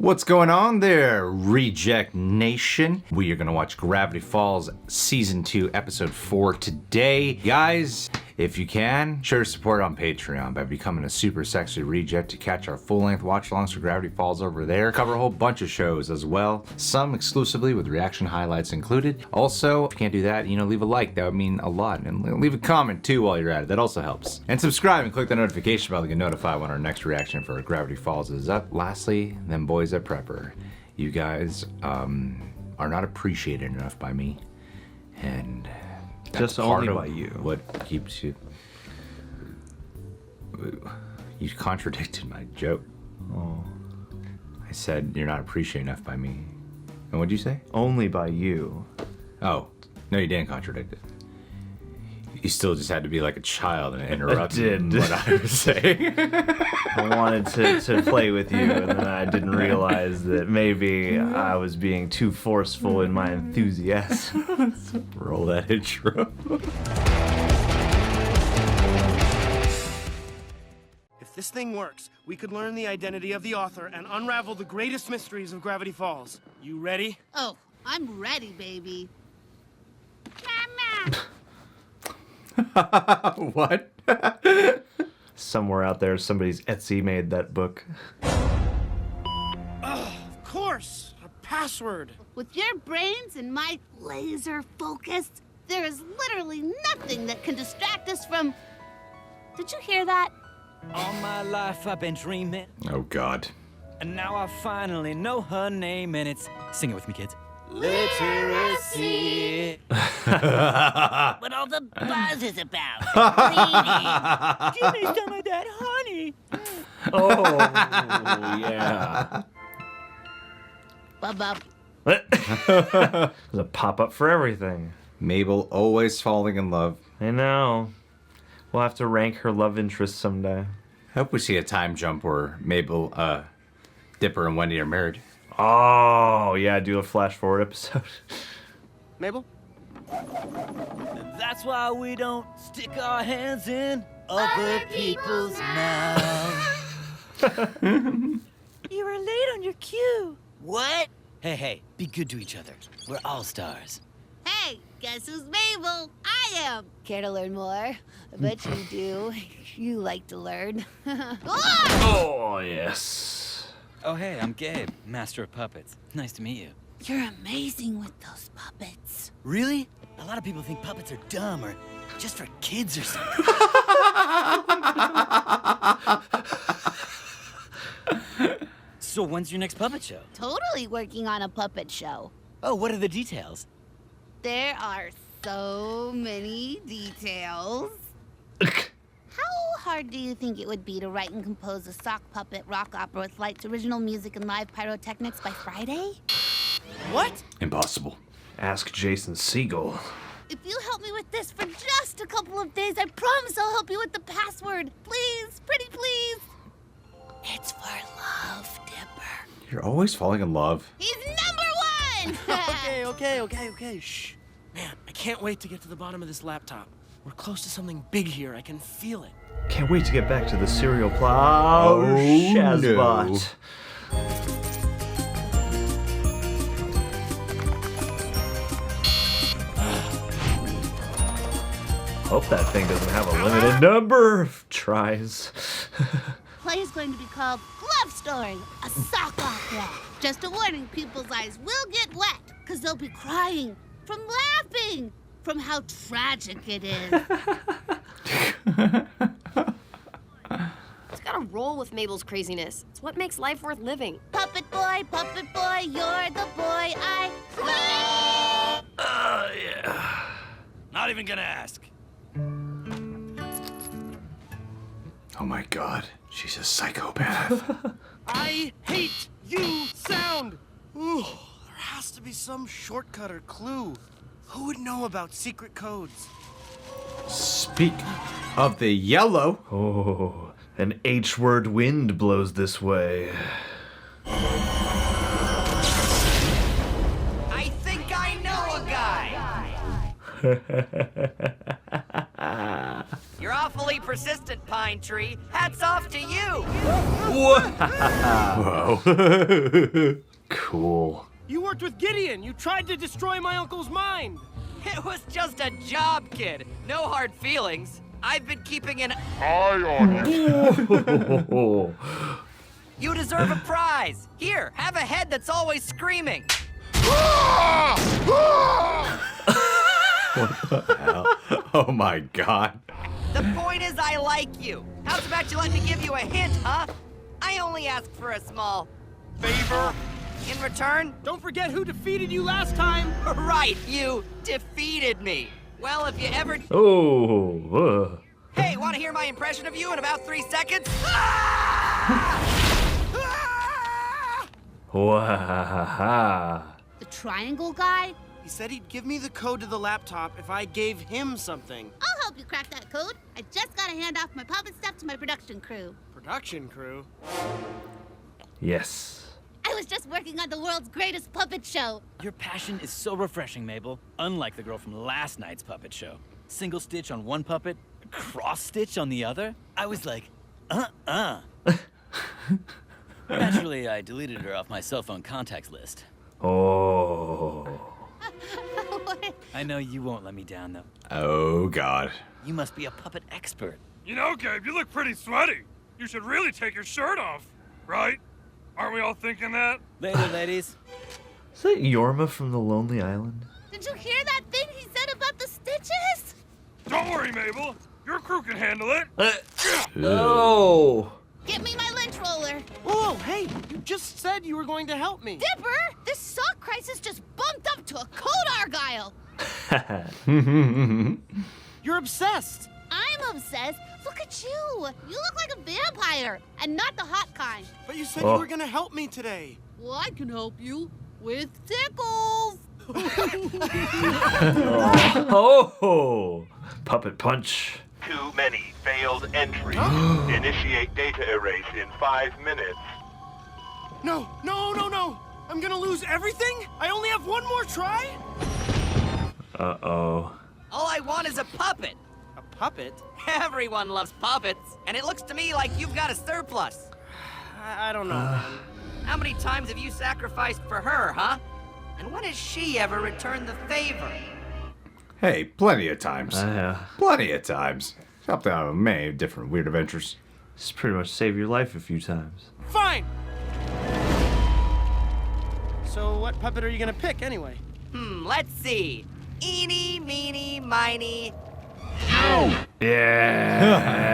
What's going on there, Reject Nation? We are going to watch Gravity Falls Season 2, Episode 4 today. Guys, if you can, show your support on Patreon by becoming a super sexy reject to catch our full-length watch-alongs for Gravity Falls over there. Cover a whole bunch of shows as well, some exclusively with reaction highlights included. Also, if you can't do that, leave a like. That would mean a lot. And leave a comment too while you're at it. That also helps. And subscribe and click the notification bell to get notified when our next reaction for Gravity Falls is up. Lastly, them boys at Prepper. You guys are not appreciated enough by me. And that's just only by you. What keeps you? You contradicted my joke. Oh. I said you're not appreciated enough by me. And what'd you say? Only by you. Oh, no, you didn't contradict it. You still just had to be like a child and interrupt what I was saying. I wanted to play with you, and then I didn't realize that maybe I was being too forceful in my enthusiasm. Roll that intro. If this thing works, we could learn the identity of the author and unravel the greatest mysteries of Gravity Falls. You ready? Oh, I'm ready, baby. What? Somewhere out there, somebody's Etsy made that book. Of course! A password! With your brains and my laser focus, there is literally nothing that can distract us from... Did you hear that? All my life I've been dreaming, Oh, God. and now I finally know her name, and it's... Sing it with me, kids. Literacy. What all the buzz is about. Give me some of that honey. Oh, yeah. Bub. There's a pop-up for everything. Mabel always falling in love. I know. We'll have to rank her love interest someday. I hope we see a time jump where Mabel, Dipper, and Wendy are married. Oh, yeah, do a flash forward episode. Mabel? That's why we don't stick our hands in other people's mouths. You were late on your cue. What? Hey, be good to each other. We're all stars. Hey, guess who's Mabel? I am. Care to learn more? I bet you do. You like to learn. Oh, yes. Oh, hey, I'm Gabe, master of puppets. Nice to meet you. You're amazing with those puppets. Really? A lot of people think puppets are dumb or just for kids or something. So when's your next puppet show? Totally working on a puppet show. Oh, what are the details? There are so many details. How hard do you think it would be to write and compose a sock puppet rock opera with lights, original music, and live pyrotechnics by Friday? What? Impossible. Ask Jason Segel. If you help me with this for just a couple of days, I promise I'll help you with the password. Please, pretty please. It's for love, Dipper. You're always falling in love. He's number one! Okay. Shh. Man, I can't wait to get to the bottom of this laptop. We're close to something big here. I can feel it. Can't wait to get back to the serial plow. Oh, Shazbot. Hope that thing doesn't have a limited number of tries. Play is going to be called Glove Story, a sock opera. Just a warning, people's eyes will get wet, because they'll be crying from laughing, from how tragic it is. It's gotta roll with Mabel's craziness. It's what makes life worth living. Puppet boy, you're the boy I love. Yeah. Not even gonna ask. Oh my God, she's a psychopath. I hate you sound! Ooh, there has to be some shortcut or clue. Who would know about secret codes? Speak of the yellow. Oh, an H-word wind blows this way. I think I know a guy. You're awful incredibly persistent, Pine Tree. Hats off to you. Whoa. Cool. You worked with Gideon. You tried to destroy my uncle's mind. It was just a job, kid. No hard feelings. I've been keeping an Oh. You deserve a prize. Here, have a head that's always screaming. Oh my god. The point is I like you. How's about you let me give you a hint, huh? I only asked for a small favor. In return? Don't forget who defeated you last time. Right, you defeated me. Well, if you ever... Oh. Hey, want to hear my impression of you in about 3 seconds? Wahaha. The triangle guy? He said he'd give me the code to the laptop if I gave him something. I'll help you crack that code. I just gotta hand off my puppet stuff to my production crew. Production crew? Yes. I was just working on the world's greatest puppet show. Your passion is so refreshing, Mabel. Unlike the girl from last night's puppet show. Single stitch on one puppet, cross stitch on the other. I was like, Naturally, I deleted her off my cell phone contacts list. Oh. What? I know you won't let me down, though. Oh god. You must be a puppet expert. You know, Gabe, you look pretty sweaty. You should really take your shirt off, right? Aren't we all thinking that? Later, ladies. Is that Yorma from the Lonely Island? Did you hear that thing he said about the stitches? Don't worry, Mabel. Your crew can handle it. No. Get me my lynch roller. Whoa, hey, you just said you were going to help me. Dipper, this sock crisis just bumped up to a code argyle. You're obsessed. I'm obsessed. Look at you. You look like a vampire, and not the hot kind. But you said Oh. you were going to help me today. Well, I can help you with tickles. Oh. Puppet punch. Too many failed entries. Initiate data erase in 5 minutes. No. I'm going to lose everything? I only have one more try? Uh-oh. All I want is a puppet. A puppet? Everyone loves puppets, and it looks to me like you've got a surplus. I don't know, man. How many times have you sacrificed for her, huh? And when has she ever returned the favor? Hey, plenty of times. Yeah. Plenty of times. Helped out with many different weird adventures. This pretty much saved your life a few times. Fine. So what puppet are you going to pick anyway? Let's see. Eeny, meeny, miny. Yeah.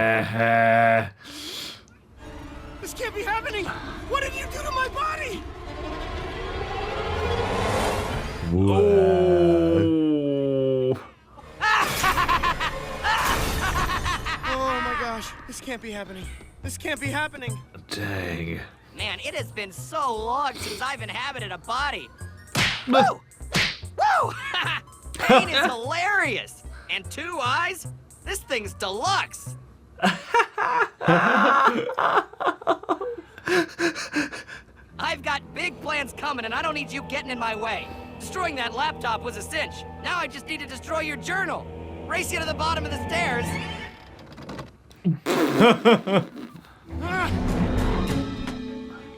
This can't be happening. What did you do to my body? Whoa. Oh my gosh, this can't be happening. This can't be happening. Dang. Man, it has been so long since I've inhabited a body. Woo! Woo! Pain is hilarious. And 2 eyes? This thing's deluxe. I've got big plans coming, and I don't need you getting in my way. Destroying that laptop was a cinch. Now I just need to destroy your journal. Race you to the bottom of the stairs.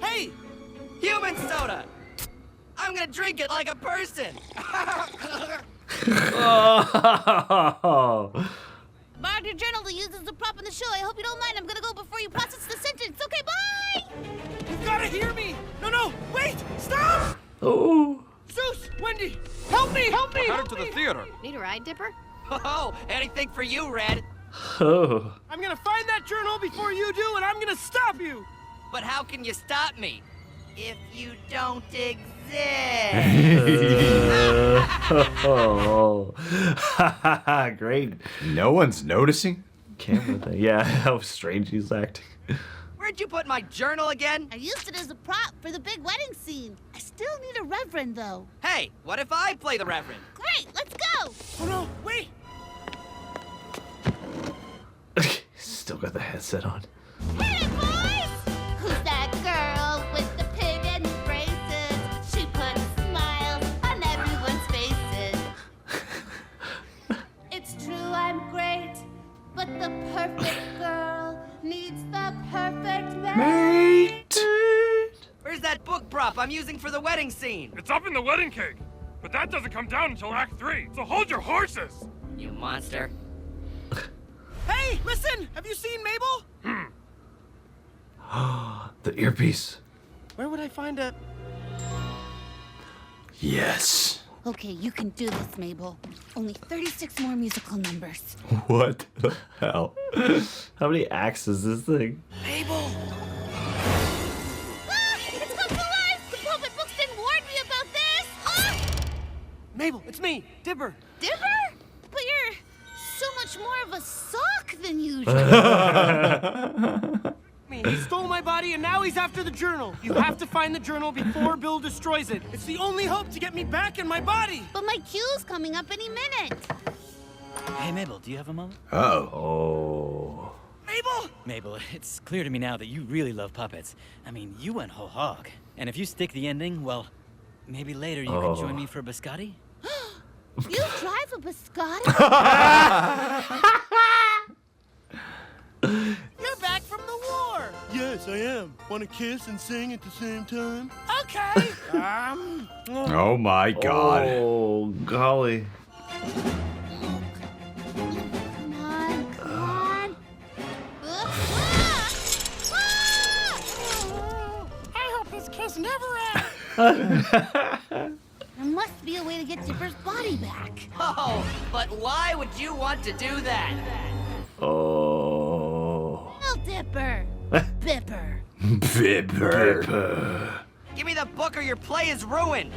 Hey! Human soda. I'm gonna drink it like a person. Oh. Borrowed your journal to use as a prop in the show. I hope you don't mind. I'm gonna go before you process the sentence. Okay, bye! You've got to hear me! No, wait! Stop! Oh. Zeus! Wendy! Help me! Help me! Headed to the theater. Need a ride, Dipper? Oh, anything for you, Red. Oh. I'm gonna find that journal before you do, and I'm gonna stop you! But how can you stop me if you don't exist? Oh. Great. No one's noticing? Camera thing. Yeah, how strange he's acting. Where'd you put my journal again? I used it as a prop for the big wedding scene. I still need a reverend, though. Hey, what if I play the Reverend? Great, let's go! Oh no, wait! Still got the headset on. Hit it, boys! Who's that girl with the pig and braces? She puts smiles on everyone's faces. It's true I'm great, but the perfect I'm using for the wedding scene. It's up in the wedding cake. But that doesn't come down until Act 3, so hold your horses! You monster. Hey, listen! Have you seen Mabel? The earpiece. Where would I find a... Yes. Okay, you can do this, Mabel. Only 36 more musical numbers. What the hell? How many acts is this thing? Mabel! Ah! It's come to life! The puppet books didn't warn me about this! Ah! Mabel, it's me, Dipper. Dipper? But you're so much more of a sock than usual. I mean, he stole my body and now he's after the journal. You have to find the journal before Bill destroys it. It's the only hope to get me back in my body. But my cue's coming up any minute. Hey, Mabel, do you have a moment? Oh. Mabel! Mabel, it's clear to me now that you really love puppets. I mean, you went whole hog. And if you stick the ending, well, maybe later you could join me for a biscotti? You drive a biscotti? You're back from the war. Yes, I am. Want to kiss and sing at the same time? Okay. Oh my God. Oh, golly. Come on, come on. I hope this kiss never ends. There must be a way to get Dipper's body back. Oh, but why would you want to do that? Oh. Oh, Dipper. Bipper. Bipper. Give me the book or your play is ruined.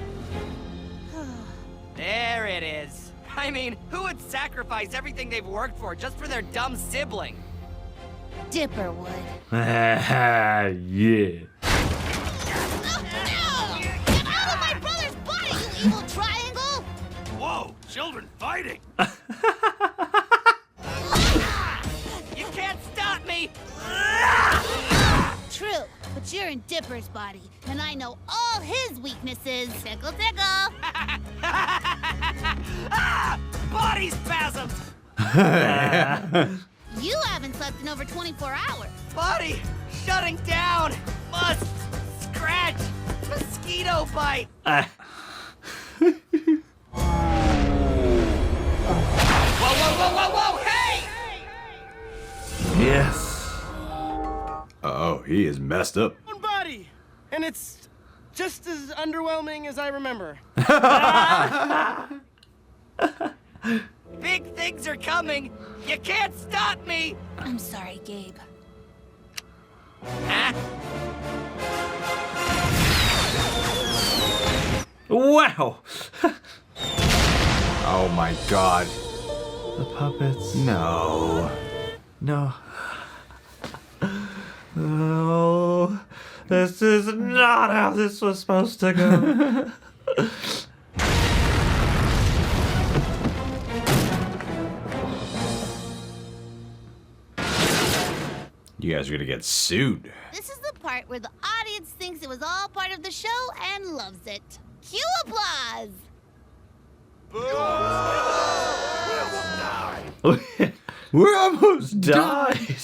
There it is. I mean, who would sacrifice everything they've worked for just for their dumb sibling? Dipper would. Yeah. No! Get out of my brother's body, you evil triangle! Whoa, children fighting! You can't stop me! True, but you're in Dipper's body, and I know all his weaknesses. Tickle, tickle. Body spasms! You haven't slept in over 24 hours. Body shutting down! Must scratch! Mosquito bite! Whoa, whoa, whoa, whoa, whoa! Hey! Yes. Oh, he is messed up. One body. And it's just as underwhelming as I remember. Big things are coming! You can't stop me! I'm sorry, Gabe. Huh? Wow. Oh my God. The puppets. No. No. Oh, this is not how this was supposed to go. You guys are gonna get sued. This is the part where the audience thinks it was all part of the show and loves it. Cue applause. We're almost died.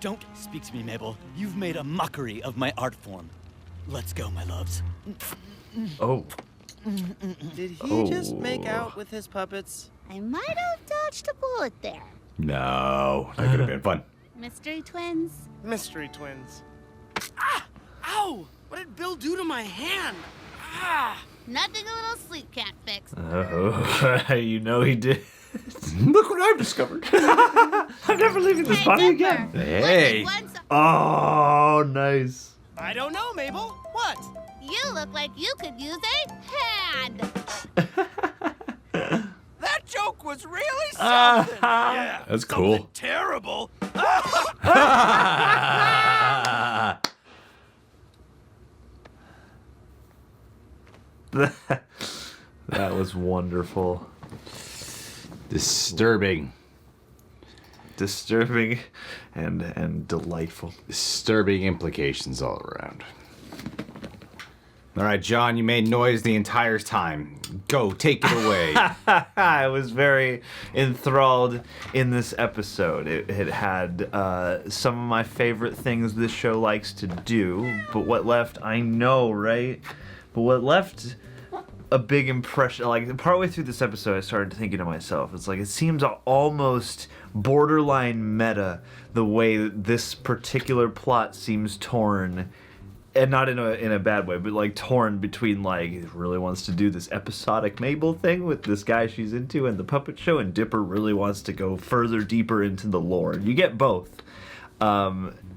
Don't speak to me, Mabel. You've made a mockery of my art form. Let's go, my loves. Oh. Did he just make out with his puppets? I might have dodged a bullet there. No, that could have been fun. Mystery twins. Mystery twins. Ah! Ow! What did Bill do to my hand? Ah! Nothing a little sleep can't fix. Oh, you know he did. Look what I've discovered. I'm never leaving this body Dipper, again. Hey. Oh, nice. I don't know, Mabel. What? You look like you could use a hand. That joke was really something! Yeah, That's cool. something terrible! That was wonderful. Disturbing. Disturbing and delightful. Disturbing implications all around. All right, John, you made noise the entire time. Go, take it away. I was very enthralled in this episode. It had some of my favorite things this show likes to do, but what left, I know, right? But what left a big impression, like partway through this episode, I started thinking to myself, it's like, it seems almost borderline meta the way that this particular plot seems torn. And not in a bad way, but like torn between like it really wants to do this episodic Mabel thing with this guy she's into and the puppet show, and Dipper really wants to go further deeper into the lore. You get both.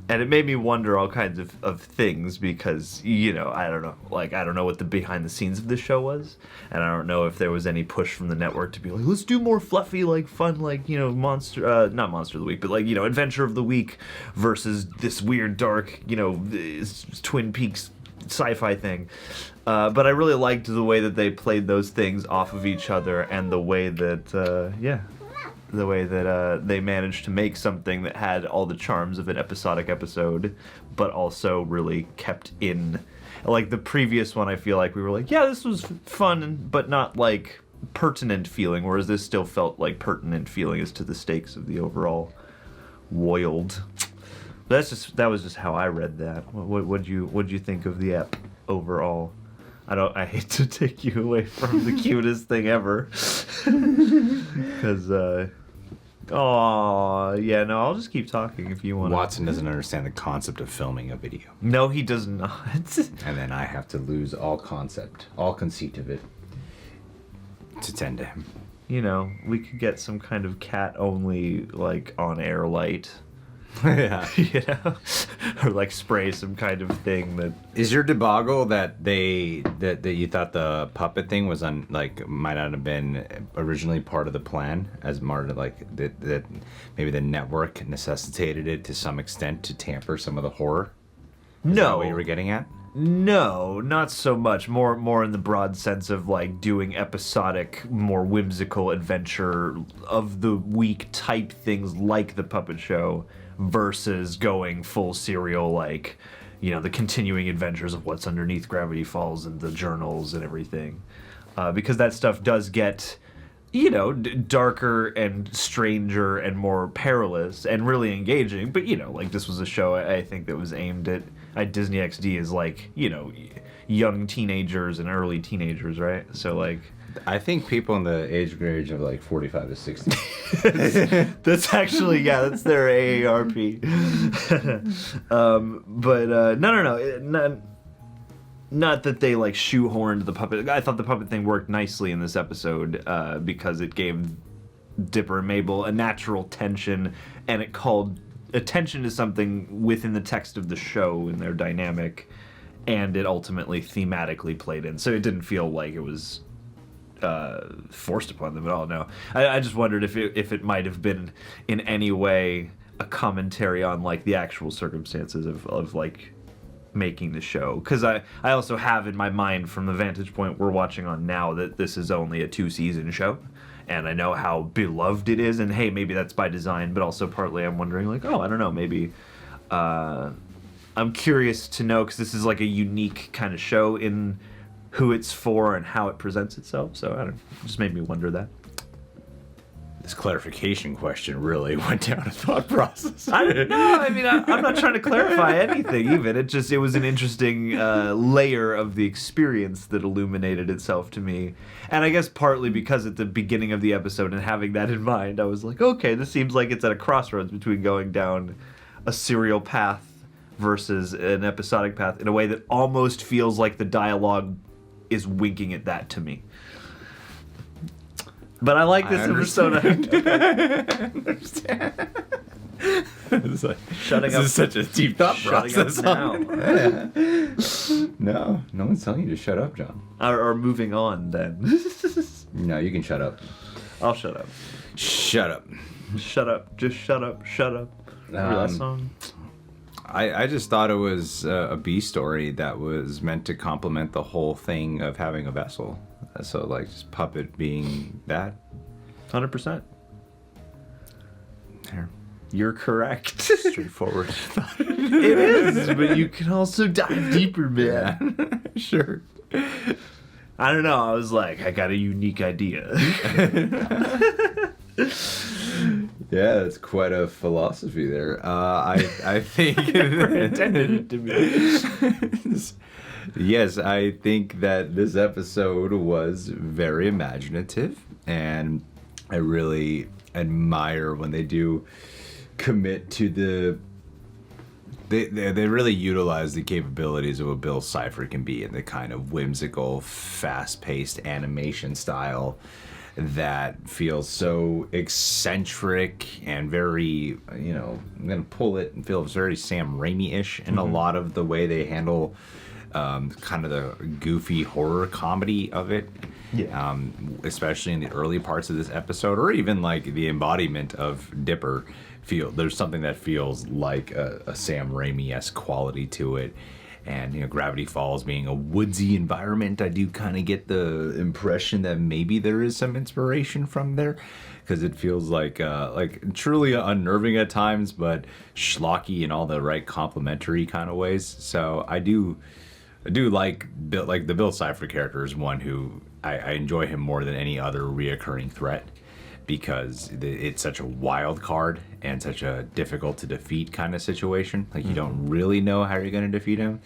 And it made me wonder all kinds of things because, you know, I don't know. Like, I don't know what the behind the scenes of this show was. And I don't know if there was any push from the network to be like, let's do more fluffy, like, fun, like, you know, not Monster of the Week, but, like, you know, Adventure of the Week versus this weird, dark, you know, Twin Peaks sci-fi thing. But I really liked the way that they played those things off of each other and the way that, the way that they managed to make something that had all the charms of an episodic episode, but also really kept in. Like the previous one, I feel like we were like, yeah, this was fun, but not like pertinent feeling, whereas this still felt like pertinent feeling as to the stakes of the overall world. That was just how I read that. What'd you think of the ep overall? I hate to take you away from the cutest thing ever. Because, yeah, no, I'll just keep talking if you want. Watson doesn't understand the concept of filming a video. No, he does not. And then I have to lose all concept, all conceit of it to tend to him. You know, we could get some kind of cat-only, like, on-air light. Yeah. You know? Or, like, spray some kind of thing that... Is your deboggle that you thought the puppet thing was might not have been originally part of the plan, as part of, like, that maybe the network necessitated it to some extent to tamper some of the horror? Is that what you were getting at? No, not so much. More in the broad sense of like doing episodic, more whimsical adventure of the week type things like the puppet show versus going full serial, like, you know, the continuing adventures of what's underneath Gravity Falls and the journals and everything. Because that stuff does get, you know, darker and stranger and more perilous and really engaging. But, you know, like this was a show I think that was aimed at Disney XD is like, you know, young teenagers and early teenagers, right? So like, I think people in the age range of like 45 to 60. That's actually, yeah, that's their AARP. No. Not that they like shoehorned the puppet. I thought the puppet thing worked nicely in this episode because it gave Dipper and Mabel a natural tension, and it called attention to something within the text of the show and their dynamic, and it ultimately thematically played in. So it didn't feel like it was forced upon them at all. No, I just wondered if it might have been in any way a commentary on like the actual circumstances of like making the show, because I also have in my mind from the vantage point we're watching on now that this is only a 2-season show, and I know how beloved it is, and hey, maybe that's by design, but also partly I'm wondering like, oh, I don't know, maybe I'm curious to know, because this is like a unique kind of show in who it's for and how it presents itself, so I don't know, it just made me wonder that. This clarification question really went down a thought process. I'm not trying to clarify anything even. It was an interesting layer of the experience that illuminated itself to me. And I guess partly because at the beginning of the episode and having that in mind, I was like, okay, this seems like it's at a crossroads between going down a serial path versus an episodic path in a way that almost feels like the dialogue is winking at that to me. But I like this episode. I understand. It's like, shutting up. This is such a deep thought process. Now. No one's telling you to shut up, John. Or moving on, then. No, you can shut up. I'll shut up. Shut up. Shut up. Just shut up. Shut up. Remember that song? I just thought it was a B story that was meant to complement the whole thing of having a vessel. So, like, just puppet being that. 100%. There. You're correct. Straightforward. It is, but you can also dive deeper, man. Sure. I don't know. I was like, I got a unique idea. Yeah, it's quite a philosophy there. I think Never intended it to be. Yes, I think that this episode was very imaginative, and I really admire when they do commit to the. They really utilize the capabilities of what Bill Cipher can be in the kind of whimsical, fast-paced animation style that feels so eccentric and very, you know, I'm going to pull it and feels very Sam Raimi-ish in a lot of the way they handle kind of the goofy horror comedy of it. Yeah. Especially in the early parts of this episode, or even like the embodiment of Dipper. There's something that feels like a Sam Raimi-esque quality to it. And, you know, Gravity Falls being a woodsy environment, I do kind of get the impression that maybe there is some inspiration from there, because it feels like truly unnerving at times, but schlocky in all the right complimentary kind of ways. So I do like the Bill Cipher character is one who I enjoy him more than any other reoccurring threat, because it's such a wild card and such a difficult to defeat kind of situation. Like, you don't really know how you're going to defeat him.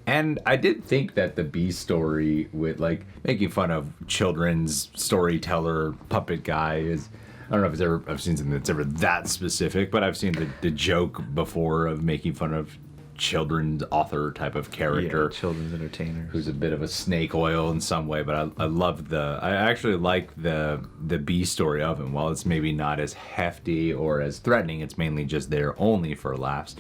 And I did think that the B story with like making fun of children's storyteller puppet guy is, I don't know if I've seen something that's ever that specific, but I've seen the joke before of making fun of children's author type of character, Children's entertainer, who's a bit of a snake oil in some way. But I actually like the B story of him. While it's maybe not as hefty or as threatening, it's mainly just there only for laughs.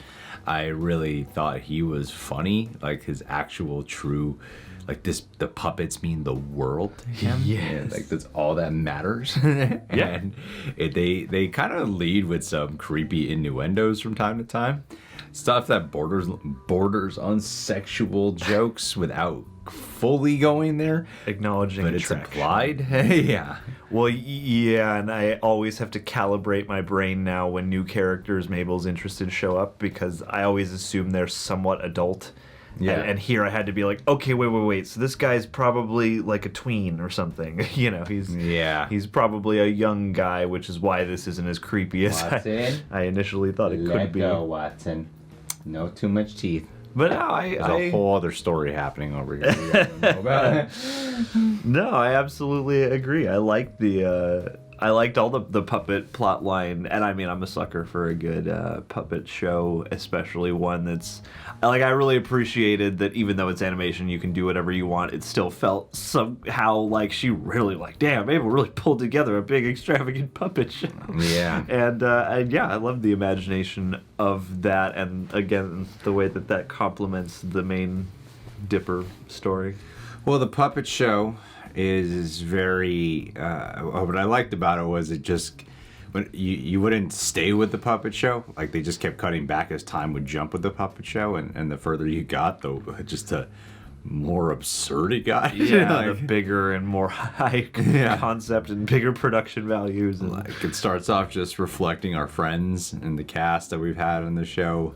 I really thought he was funny, like his actual true, like the puppets mean the world to him. Yes. Like that's all that matters. And they kind of lead with some creepy innuendos from time to time. Stuff that borders on sexual jokes without fully going there. acknowledging But it's attraction. implied. Yeah. Well, yeah, and I always have to calibrate my brain now when new characters Mabel's interested show up, because I always assume they're somewhat adult. Yeah. And here I had to be like, okay, wait. So this guy's probably like a tween or something. You know, he's probably a young guy, which is why this isn't as creepy as I initially thought it could be. Let go, Watson. No too much teeth. But no, There's a whole other story happening over here. We gotta know about it. No, I absolutely agree. I liked I liked all the puppet plot line, and I mean, I'm a sucker for a good puppet show, especially one that's like, I really appreciated that even though it's animation, you can do whatever you want. It still felt somehow like she really, like, damn, Mabel really pulled together a big extravagant puppet show. Yeah. And yeah, I love the imagination of that, and again, the way that complements the main Dipper story. Well, the puppet show is very what I liked about it was it just when you wouldn't stay with the puppet show, like they just kept cutting back as time would jump with the puppet show, and the further you got, the just the more absurd it got. Yeah, the bigger and more high concept and bigger production values. And like it starts off just reflecting our friends and the cast that we've had on the show.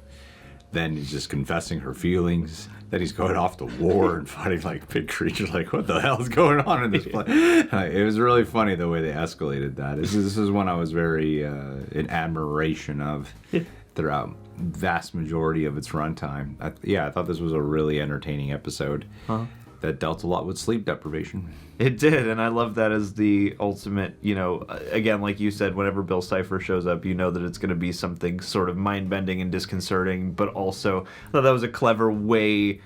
Then he's just confessing her feelings. Then he's going off to war and fighting like big creatures. Like, what the hell is going on in this place? It was really funny the way they escalated that. This is one I was very in admiration of throughout vast majority of its runtime. I thought this was a really entertaining episode that dealt a lot with sleep deprivation. it did, and I love that as the ultimate, you know, again, like you said, whenever Bill Cipher shows up, you know that it's going to be something sort of mind-bending and disconcerting, but also, I thought that was a clever way.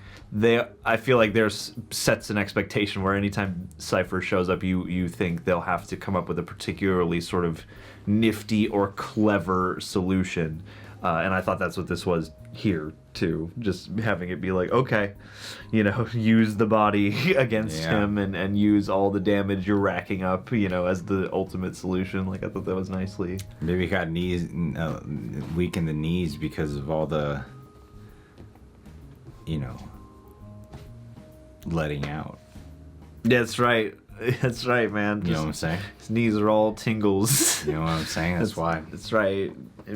I feel like there's sets an expectation where anytime Cipher shows up, you think they'll have to come up with a particularly sort of nifty or clever solution. And I thought that's what this was here, too. Just having it be like, okay, you know, use the body against him and use all the damage you're racking up, you know, as the ultimate solution. Like, I thought that was nicely. Maybe he got weak in the knees because of all the, you know, letting out. That's right. That's right, man. You know what I'm saying? His knees are all tingles. You know what I'm saying? That's why. That's right.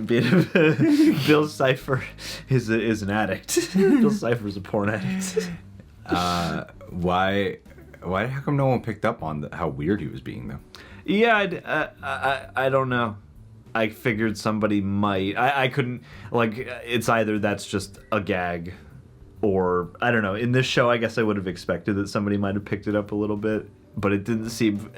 Bill Cipher is an addict. Bill Cipher's a porn addict. Why? How come no one picked up on how weird he was being, though? Yeah, I don't know. I figured somebody might. I couldn't, like, it's either that's just a gag, or, I don't know. In this show, I guess I would have expected that somebody might have picked it up a little bit, but it didn't seem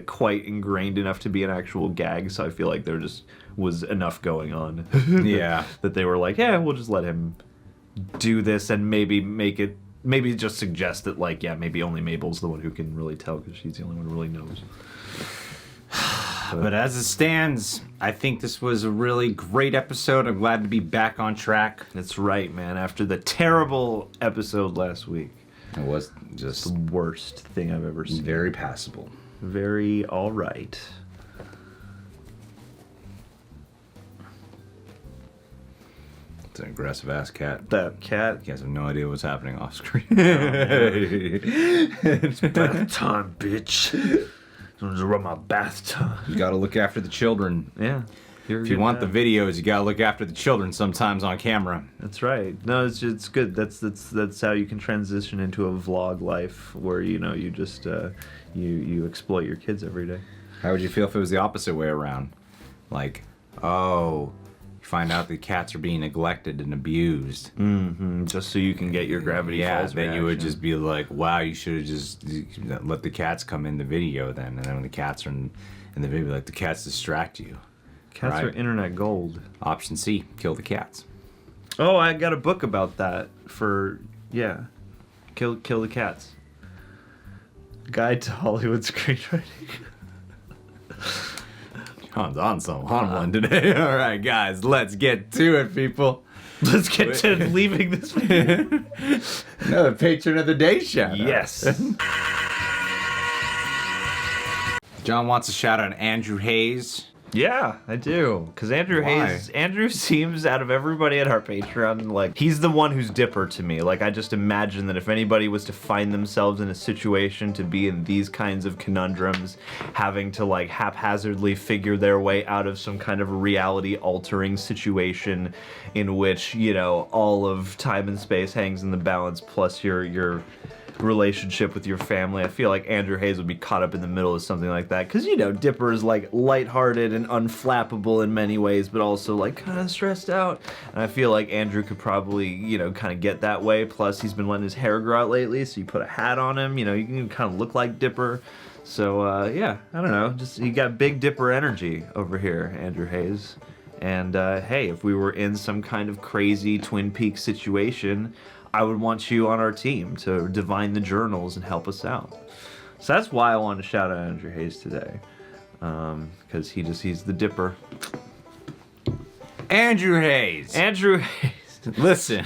quite ingrained enough to be an actual gag, so I feel like there just was enough going on. Yeah. That they were like, yeah, we'll just let him do this and maybe make it, maybe just suggest that, like, yeah, maybe only Mabel's the one who can really tell because she's the only one who really knows. But as it stands, I think this was a really great episode. I'm glad to be back on track. That's right, man. After the terrible episode last week. It was just The worst thing I've ever seen. very passable. Very all right. It's an aggressive ass cat. That cat. He has no idea what's happening off screen. It's bath time, bitch. I'm just run my bath time. You gotta look after the children. Yeah. If you want the videos, you gotta look after the children sometimes on camera. That's right. No, it's good. That's how you can transition into a vlog life where you just you exploit your kids every day. How would you feel if it was the opposite way around? Like, oh, you find out the cats are being neglected and abused. Mm-hmm. Just so you can get your Gravity Falls then you would reaction. just be like, wow, you should have just let the cats come in the video then. And then when the cats are in the video, like, the cats distract you. Cats right? are internet gold. Option C, kill the cats. Oh, I got a book about that for, yeah. Kill the cats. Guide to Hollywood screenwriting. John's on one today. All right, guys, let's get to it, people. Let's get to leaving this video. Another Patron of the Day shout. Yes. John wants a shout out to Andrew Hayes. Yeah, I do. Because Andrew seems, out of everybody at our Patreon, like, he's the one who's Dipper to me. Like, I just imagine that if anybody was to find themselves in a situation to be in these kinds of conundrums, having to, like, haphazardly figure their way out of some kind of reality-altering situation in which, all of time and space hangs in the balance, plus your relationship with your family. I feel like Andrew Hayes would be caught up in the middle of something like that, because Dipper is like lighthearted and unflappable in many ways, but also like kind of stressed out, and I feel like Andrew could probably kind of get that way. Plus he's been letting his hair grow out lately, so you put a hat on him, you can kind of look like Dipper. So yeah, I don't know, just he got big Dipper energy over here, Andrew Hayes. And hey, if we were in some kind of crazy Twin Peaks situation, I would want you on our team to divine the journals and help us out. So that's why I wanted to shout out Andrew Hayes today. Because he's the Dipper. Andrew Hayes. Andrew Hayes. Listen.